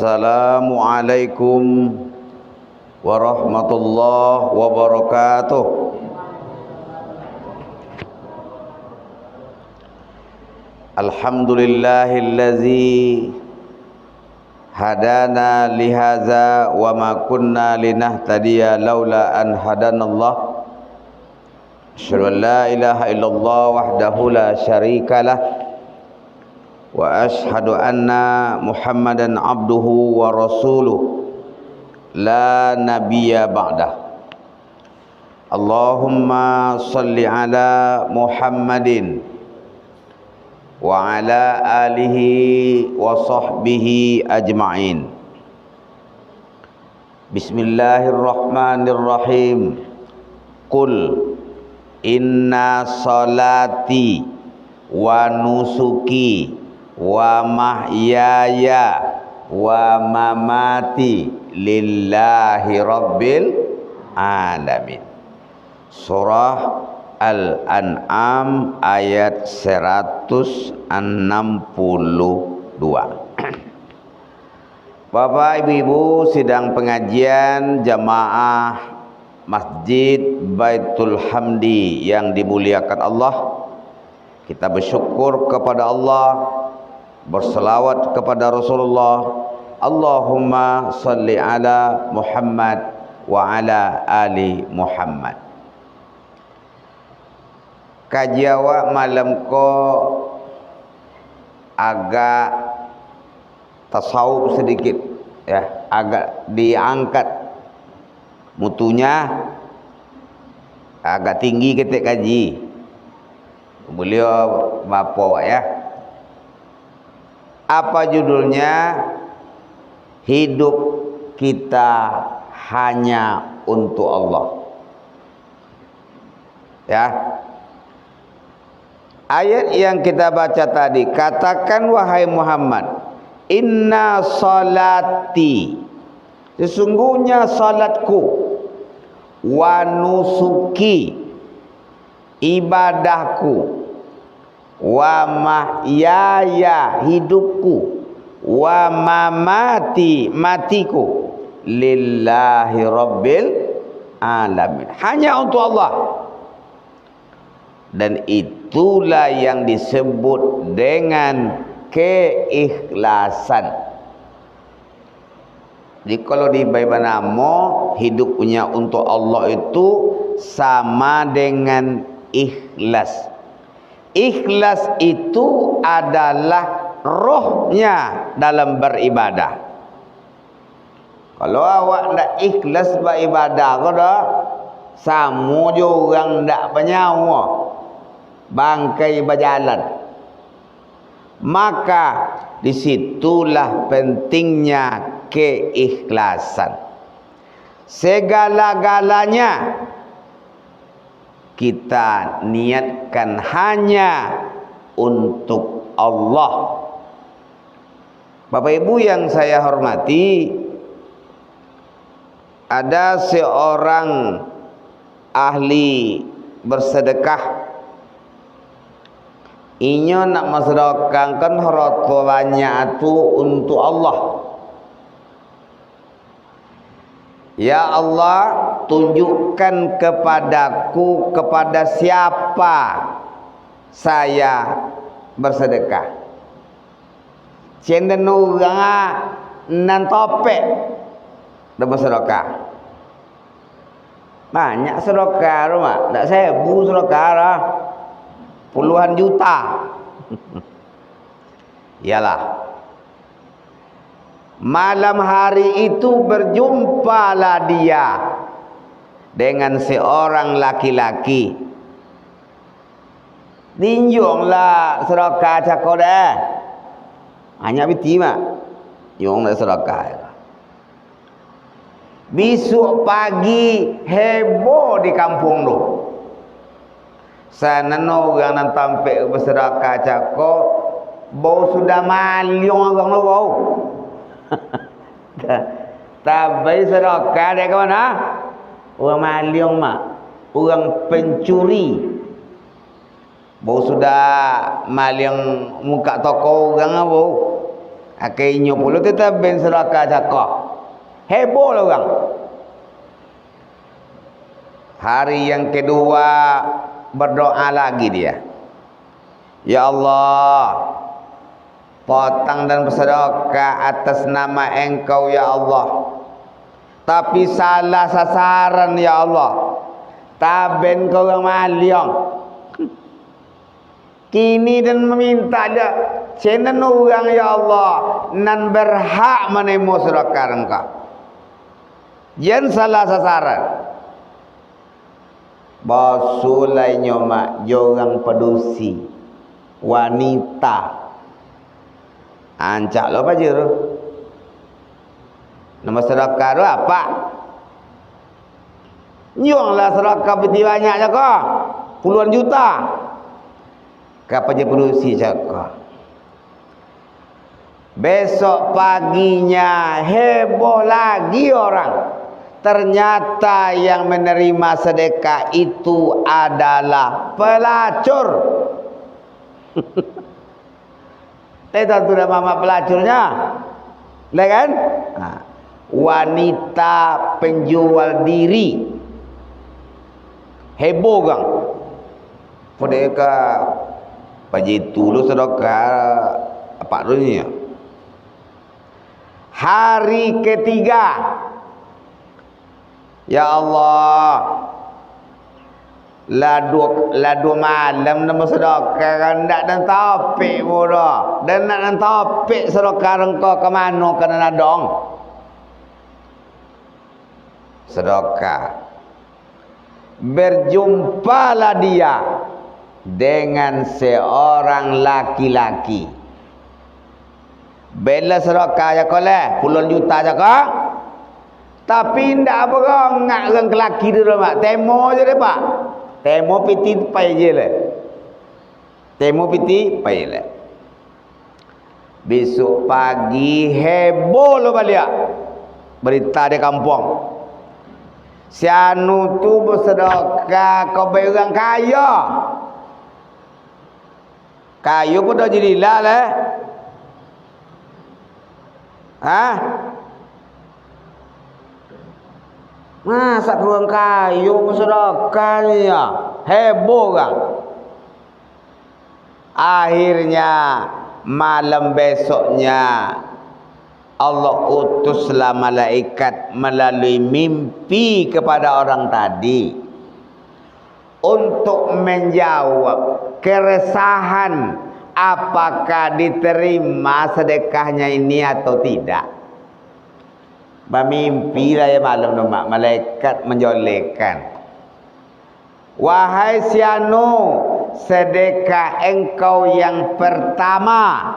Assalamualaikum warahmatullahi wabarakatuh. Alhamdulillahillazi hadana lihaza wa ma kunna linahtadiya laula an hadanallah. Asyhadu an la ilaha illallah wahdahu la syarikalah wa ashhadu anna Muhammadan abduhu wa rasuluh la nabiyya ba'dah. Allahumma salli ala Muhammadin wa ala alihi wa sahbihi ajma'in. Bismillahirrahmanirrahim. Qul inna salati wa nusuki wa mahyaya wa mamati lillahi rabbil alamin. Surah Al-An'am ayat 162. Bapak Ibu sidang pengajian jamaah Masjid Baitul Hamdi yang dimuliakan Allah, kita bersyukur kepada Allah, berselawat kepada Rasulullah. Allahumma salli ala Muhammad wa ala ali Muhammad. Kaji awak malam ko agak tasawuf sedikit ya, agak diangkat mutunya, agak tinggi kita kaji. Beliau bapak ya. Apa judulnya? Hidup kita hanya untuk Allah. Ya. Ayat yang kita baca tadi, katakan wahai Muhammad, inna salati, sesungguhnya salatku, wa nusuki, ibadahku, wa mahyaya, hidupku, wa mamati, matiku, lillahi rabbil alamin, hanya untuk Allah. Dan itulah yang disebut dengan keikhlasan. Jadi kalau di Bible nama hidup punya untuk Allah itu sama dengan ikhlas. Ikhlas itu adalah rohnya dalam beribadah. Kalau awak tidak ikhlas beribadah, kau dah sama je orang tidak bernyawa, bangkai berjalan. Maka disitulah pentingnya keikhlasan. Segala-galanya kita niatkan hanya untuk Allah. Bapak Ibu yang saya hormati, ada seorang ahli bersedekah. Inyo nak mensedekahkan harta banyak itu untuk Allah. Ya Allah, tunjukkan kepadaku kepada siapa saya bersedekah. Cenden orang nan topek dah bersedekah. Banyak sedekah rumah, tak sebu sedekah lah, puluhan juta. Iyalah. Malam hari itu berjumpalah dia dengan seorang laki-laki. Tinjunglah sedekah cakap dah. Hanya biti mak. Yung nak sedekah. Besok pagi heboh di kampung tu. Sana orang nan tampek bersedekah cakap, bau sudah maliong orang tu bau. Tapi sedekah dia ke mana? Orang maliong mak, orang pencuri. Bau sudah maliong muka toko orang bau. Akhirnya pula tetap ben sedekah cakap. Heboh lah orang. Hari yang kedua berdoa lagi dia. Ya Allah, potong dan bersedekah atas nama Engkau ya Allah. Tapi salah sasaran ya Allah. Taben kau orang maliang. Kini dan meminta dia cenen orang ya Allah nan berhak menemu sedekah engkau. Jangan salah sasaran. Basulainya mak jorang pedusi wanita. Ancak lo apa je tu? Nama sedekah tu apa? Nyuanglah sedekah beti banyak je kau. Puluhan juta. Kapa je pedusi cakap. Besok paginya heboh lagi orang. Ternyata yang menerima sedekah itu adalah pelacur. Tidak tahu nama pelacurnya. Lah kan? Wanita penjual diri. Heboh kan? Sedekah pagi dulu sedekah apa dunia. Hari ketiga. Ya Allah, ladu malam nama sedekah kan tak dan topik bodoh. Dan nak dan topik sedekah engkau ke mana kena nadong. Sedekah. Berjumpalah dia dengan seorang laki-laki. Bela sedekah ya koleh, puluhan juta je kau. Tapi ndak berongak orang lelaki tu mak. Temo je dia pak. Temo piti pai je le. Temo piti pai le. Besok pagi heboh lo balik. Berita di kampung. Si anu tu bersedekah kau bagi orang kaya. Kaya pun dah jadilah le. Masa kurang kayu bersedekah ni ya. Heboh kan. Akhirnya malam besoknya Allah utuslah malaikat melalui mimpi kepada orang tadi untuk menjawab keresahan apakah diterima sedekahnya ini atau tidak. Bermimpilah ya malam tu mak, malaikat menjolekkan. Wahai si anu, sedekah engkau yang pertama.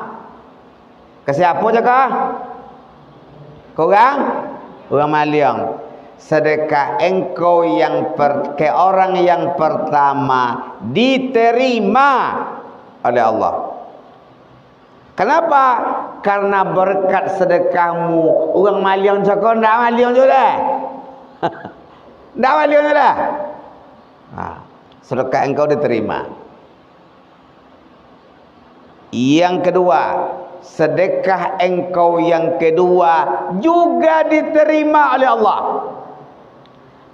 Ke siapa cakap? Korang? Orang maliang. Sedekah engkau yang ke orang yang pertama diterima oleh Allah. Kenapa? Karena berkat sedekahmu orang maliang cakap ndak maliang je lah. Ndak maliang je lah. Sedekah engkau diterima. Yang kedua, sedekah engkau yang kedua juga diterima oleh Allah.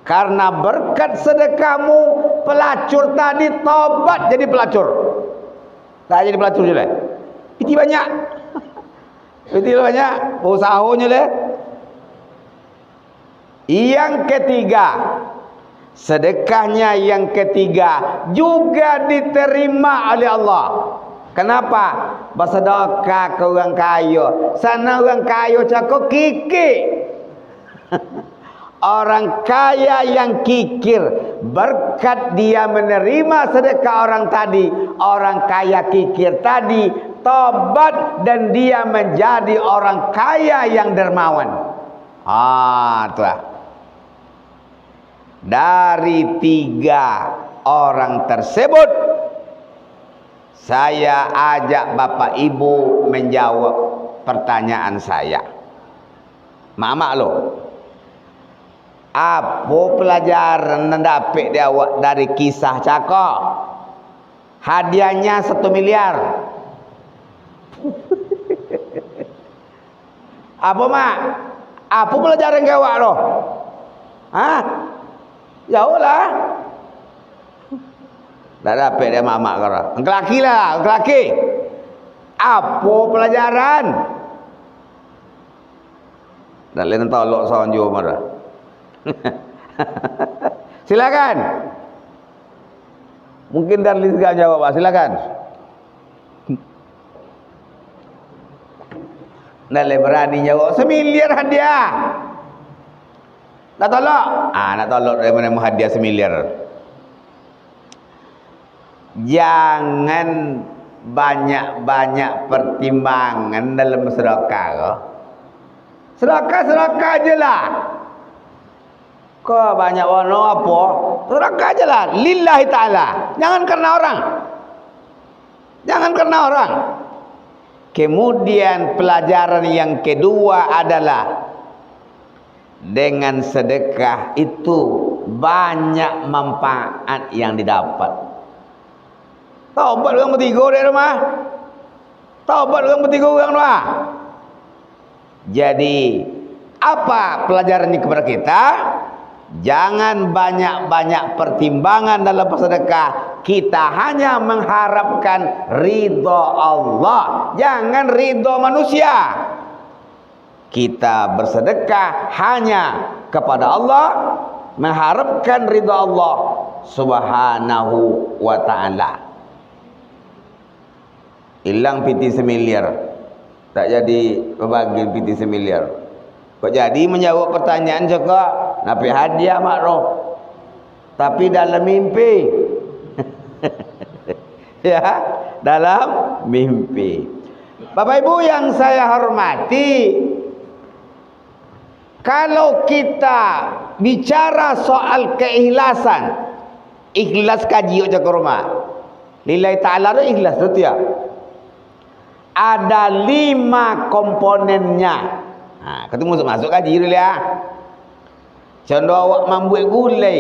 Karena berkat sedekahmu pelacur tadi taubat jadi pelacur. Tak jadi pelacur je lah. Piti banyak. Piti banyak. Usahanya lah. Yang ketiga, sedekahnya yang ketiga juga diterima oleh Allah. Kenapa? Bersedekah ke orang kaya. Sana orang kaya cakap kikir. Orang kaya yang kikir, berkat dia menerima sedekah orang tadi, orang kaya kikir tadi tobat dan dia menjadi orang kaya yang dermawan. Itulah. Dari 3 orang tersebut, saya ajak Bapak Ibu menjawab pertanyaan saya. Mak lo, apa pelajaran yang dapat dia awak dari kisah cakap? Hadiahnya 1 miliar. Apa mak? Apa pelajaran kawak lo? Hah? Jauh lah. Tak dapat dia mak kau. Engkau laki lah, engkau laki. Apa pelajaran? Tak boleh tolok sonjo marah. Silakan. Mungkin Darlis enggak jawab, Pak. Silakan. Tak boleh berani jawab. Semiliar hadiah. Nak tolak? Nak tolak dari mana hadiah semiliar. Jangan banyak-banyak pertimbangan dalam sedekah. Sedekah je lah. Kau banyak warna apa? Sedekah je lah. Lillahi ta'ala. Jangan karena orang. Jangan karena orang. Kemudian pelajaran yang kedua adalah dengan sedekah itu banyak manfaat yang didapat. Taubat orang bertiga di rumah. Taubat orang bertiga orang rumah. Jadi apa pelajaran ini kepada kita? Jangan banyak-banyak pertimbangan dalam bersedekah. Kita hanya mengharapkan ridha Allah, jangan ridha manusia. Kita bersedekah hanya kepada Allah, mengharapkan ridha Allah Subhanahu wa ta'ala. Hilang piti semiliar, tak jadi berbagi piti semiliar. Kok jadi menjawab pertanyaan juga, napi hadiah makroh, tapi dalam mimpi. Ya, dalam mimpi. Bapak Ibu yang saya hormati, kalau kita bicara soal keikhlasan, ikhlas kaji aja ke rumah. Lillahi ta'ala itu ikhlas tu ya. Ada 5 komponennya. Ketemu masuk kaji dulu ya. Contoh awak membuat gulai,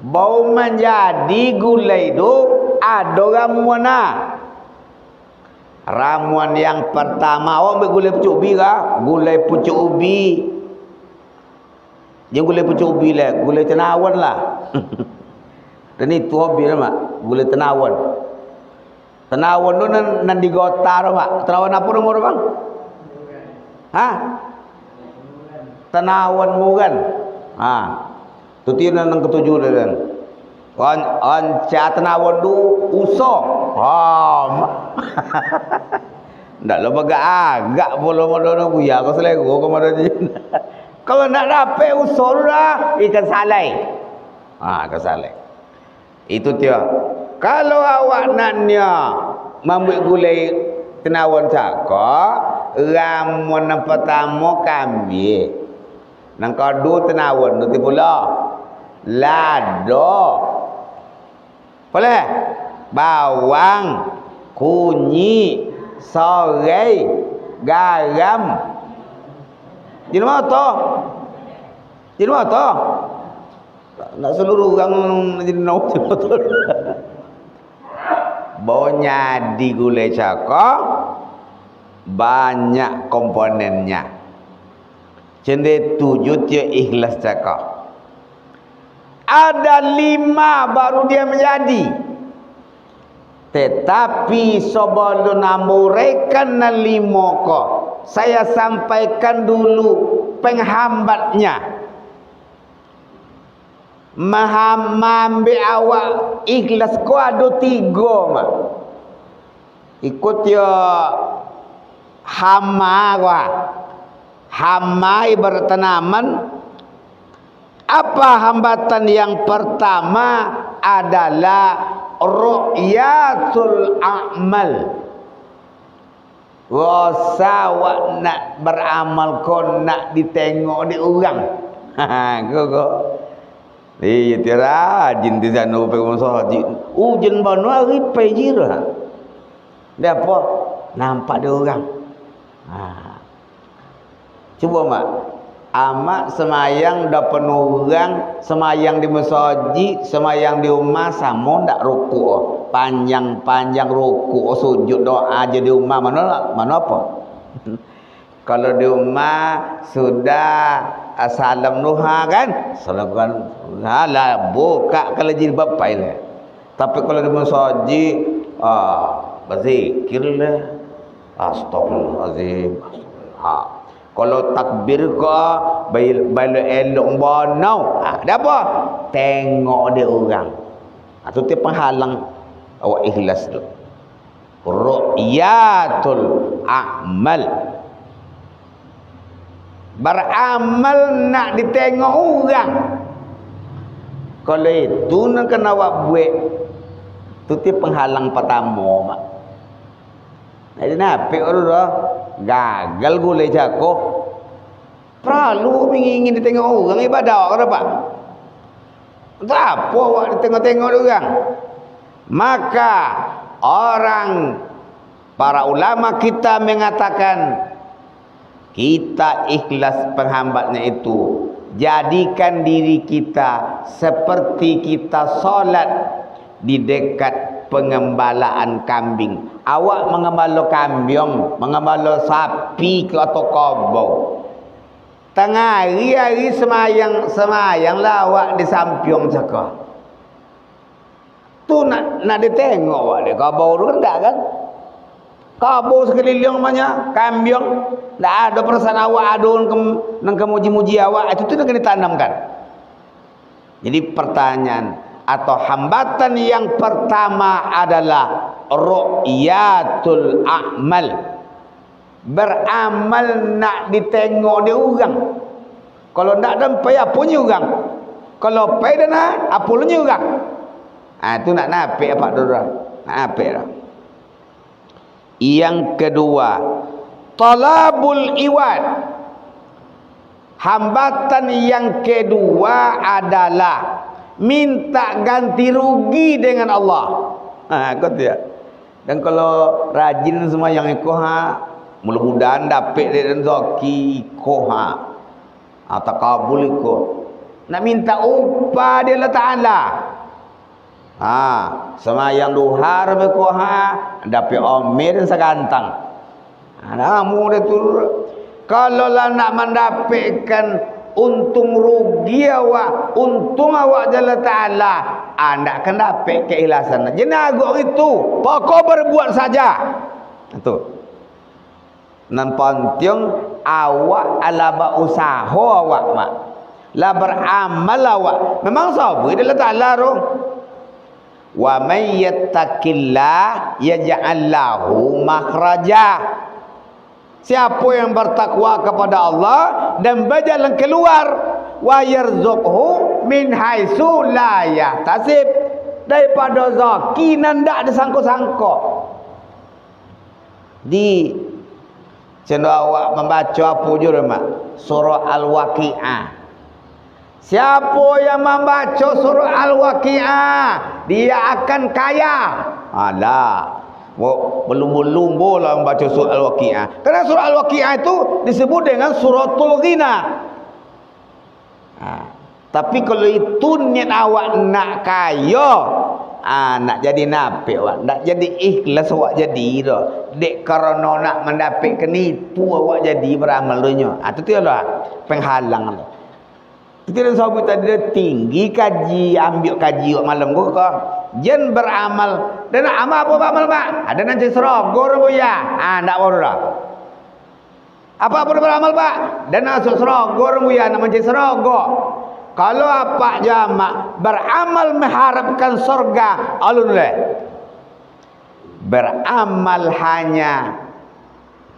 bau menjadi gulai itu ada ramuan. Ramuan yang pertama awak ambil gulai pucuk ubi kah? Gulai pucuk ubi. Jangan gulai pucuk ubi lah, gulai tenawan lah. Dan itu hobi lah mak, gulai tenawan. Tenawan tu nan digotar mak. Tenawan apa nomor bang? Hah? Tenawan mugan. Tu tiada nang ketujuh dah kan. Anca tenawan tu uso. Ndak lo baga agak bolo mono buya ko selego ko mana je. Kalau nak dapat uso dah ikan salai. Ikan salai. Itu dia. Kalau awak naknya membuat gulai tenawan cakak, ramuan yang pertama kambing. Nang kedua tenawan tu pula lado. Boleh? Bawang, kunyit, serai, garam. Jadi mana tu? Jadi mana tu? Nak seluruh orang jadi nak betul. Baunya di gulai cakap banyak komponennya. Jadi 7 dia ikhlas cakap. Ada 5 baru dia menjadi. Tetapi sebelum namuraikan 5 kok, saya sampaikan dulu penghambatnya. Ambil awak ikhlas ko ada 3 mak. Ikut ya hama wa. Hama ibarat tanaman. Apa hambatan yang pertama adalah ru'yatul a'mal. Rasa awak nak beramal kau nak ditengok di orang. Kau tiada jin di sana pergi masuk jin banu hari pergi dah. Dia apa? Nampak dia orang. Cuba mak. Amak semayang dah penuh orang, semayang di masjid, semayang di rumah sama ndak rukuk. Panjang-panjang rukuk, sujud doa aja di rumah mana apa? Kalau di rumah sudah salam nuha kan, salam kan, salah buka kalau jilbab paile. Tapi kalau di masjid, berzikirlah, astagfirullahalazim. Kalau takbir ke, bala elok bonau, dah apa? Tengok dia orang. Itu dia penghalang awak ikhlas tu. Ru'yatul a'mal. Beramal nak ditengok orang. Kalau itu nak kena awak buat, tu dia penghalang pertama mak. Jadi napi orang dah gagal gulai jago. Perlu ingin ditengok orang ibadah awak apa? Tak apa awak ditengok-tengok orang. Maka orang para ulama kita mengatakan kita ikhlas penghambatnya itu, jadikan diri kita seperti kita solat di dekat pengembalaan kambing. Awak mengembala kambing, mengembala sapi ke atau kobau, tengah hari semayang awak di samping cakap tu nak ditengok awak dia kobau tu rendah kan. Kabur sekeliling banyak kambing, tak ada perasaan awak adun nang kemuji-muji awak, itu tu nak kena tanamkan. Jadi pertanyaan atau hambatan yang pertama adalah ru'yatul a'mal. Beramal nak ditengok dia orang. Kalau tak ada payah punya orang. Kalau payah nak apulnya orang. Itu nak napik apa dulu? Napik dah. Yang kedua, talabul iwad. Hambatan yang kedua adalah minta ganti rugi dengan Allah. Kau dia. Dan kalau rajin semua yang ikoha, mudah-mudahan dapat dan zaki ikoha. Atau kabul iko. Nak minta upah dia Allah Ta'ala. Semayang duha ikoha, dapat omir dan segantang. Namun itu kalau lah nak mendapatkan untung rugi awak, untung awak Allah Ta'ala, anda akan dapat keikhlasan. Jadi agak itu pokok berbuat saja. Itu nan penting awak alaba usaha awak mak lah beramal awak memang sabar Allah Ta'ala roh. Wa may yattaqillah yaj'al lahu makhraja. Siapa yang bertakwa kepada Allah dan berjalan keluar, wa yarzuqhu min haitsu la yahtasib, daripada rezeki nan dak disangka-sangka. Di cendak awak membaca apa jure mak? Surah Al-Waqiah. Siapa yang membaca surah Al-Waqiah, dia akan kaya. Alah, belum lah membaca surah Al-Waqiah. Karena surah Al-Waqiah itu disebut dengan suratul ghina. Tapi kalau itu niat awak nak kaya, nak jadi napi awak, nak jadi ikhlas awak jadi dah. Dek kerana nak mendapatkan itu awak jadi beramal dunia. Itu tiada penghalang. Kita sahabat tadi dia tinggi kaji, ambil kaji malam gua kau. Jen beramal. Dan nak amal apa amal mak? Ada nanti serogor bu ya. Ndak baru dah. Apa beramal pak? Dan masuk serogor bu ya, nak mencari serogor. Kalau apa jamak beramal mengharapkan surga, alun le. Beramal hanya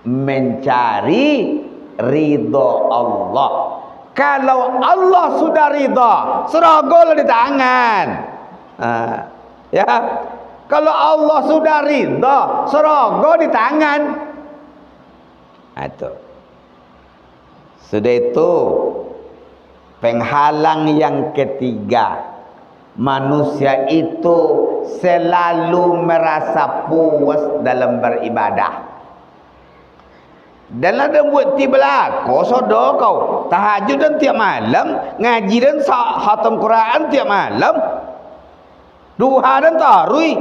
mencari ridha Allah. Kalau Allah sudah ridha, seragol di tangan. Ya, kalau Allah sudah ridha, seragol di tangan. Itu. Sudah itu penghalang yang ketiga. Manusia itu selalu merasa puas dalam beribadah. Dan ada buat tiba kau sodor kau tahajud dan tiap malam, ngaji dan khatam Quran tiap malam, duha dan tarawih,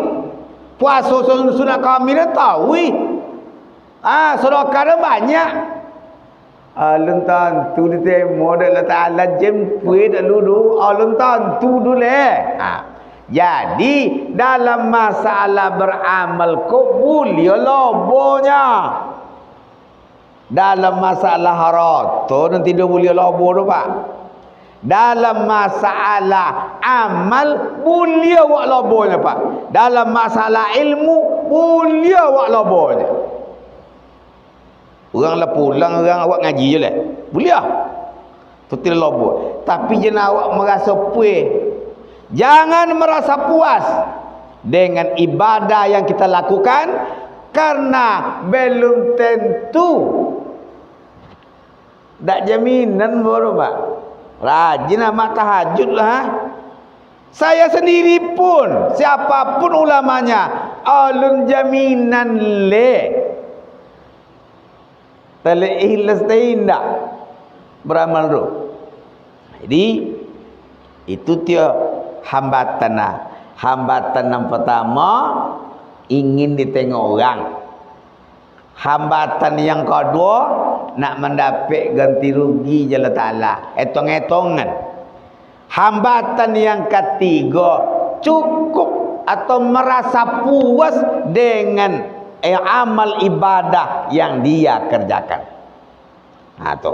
puasa sunat kami dan tarawih, sedekah dan banyak. Lontan tu di temo dak Allah Taala jemput dak dulu. Lontan tu dulu Jadi dalam masalah beramal kubul ya lobonya. Dalam masalah harata nanti dia boleh lobo tu Pak. Dalam masalah amal boleh wak lobonya Pak. Dalam masalah ilmu boleh wak lobonya. Orang lah pulang, orang awak ngaji je lah. Boleh lah. Itu tidak lobo. Tapi jangan awak merasa puas. Jangan merasa puas dengan ibadah yang kita lakukan. Karena belum tentu. Tak jaminan baru Pak. Rajin amat tahajud lah. Saya sendiri pun, siapapun ulamanya, alun jaminan le. Tali ikhlas tidak beramal tu. Jadi itu dia hambatan. Hambatan yang pertama ingin ditengok orang. Hambatan yang kedua nak mendapat ganti rugi Allah Taala. Etong-etongan. Hambatan yang ketiga cukup atau merasa puas dengan amal ibadah yang dia kerjakan. Nah, tu.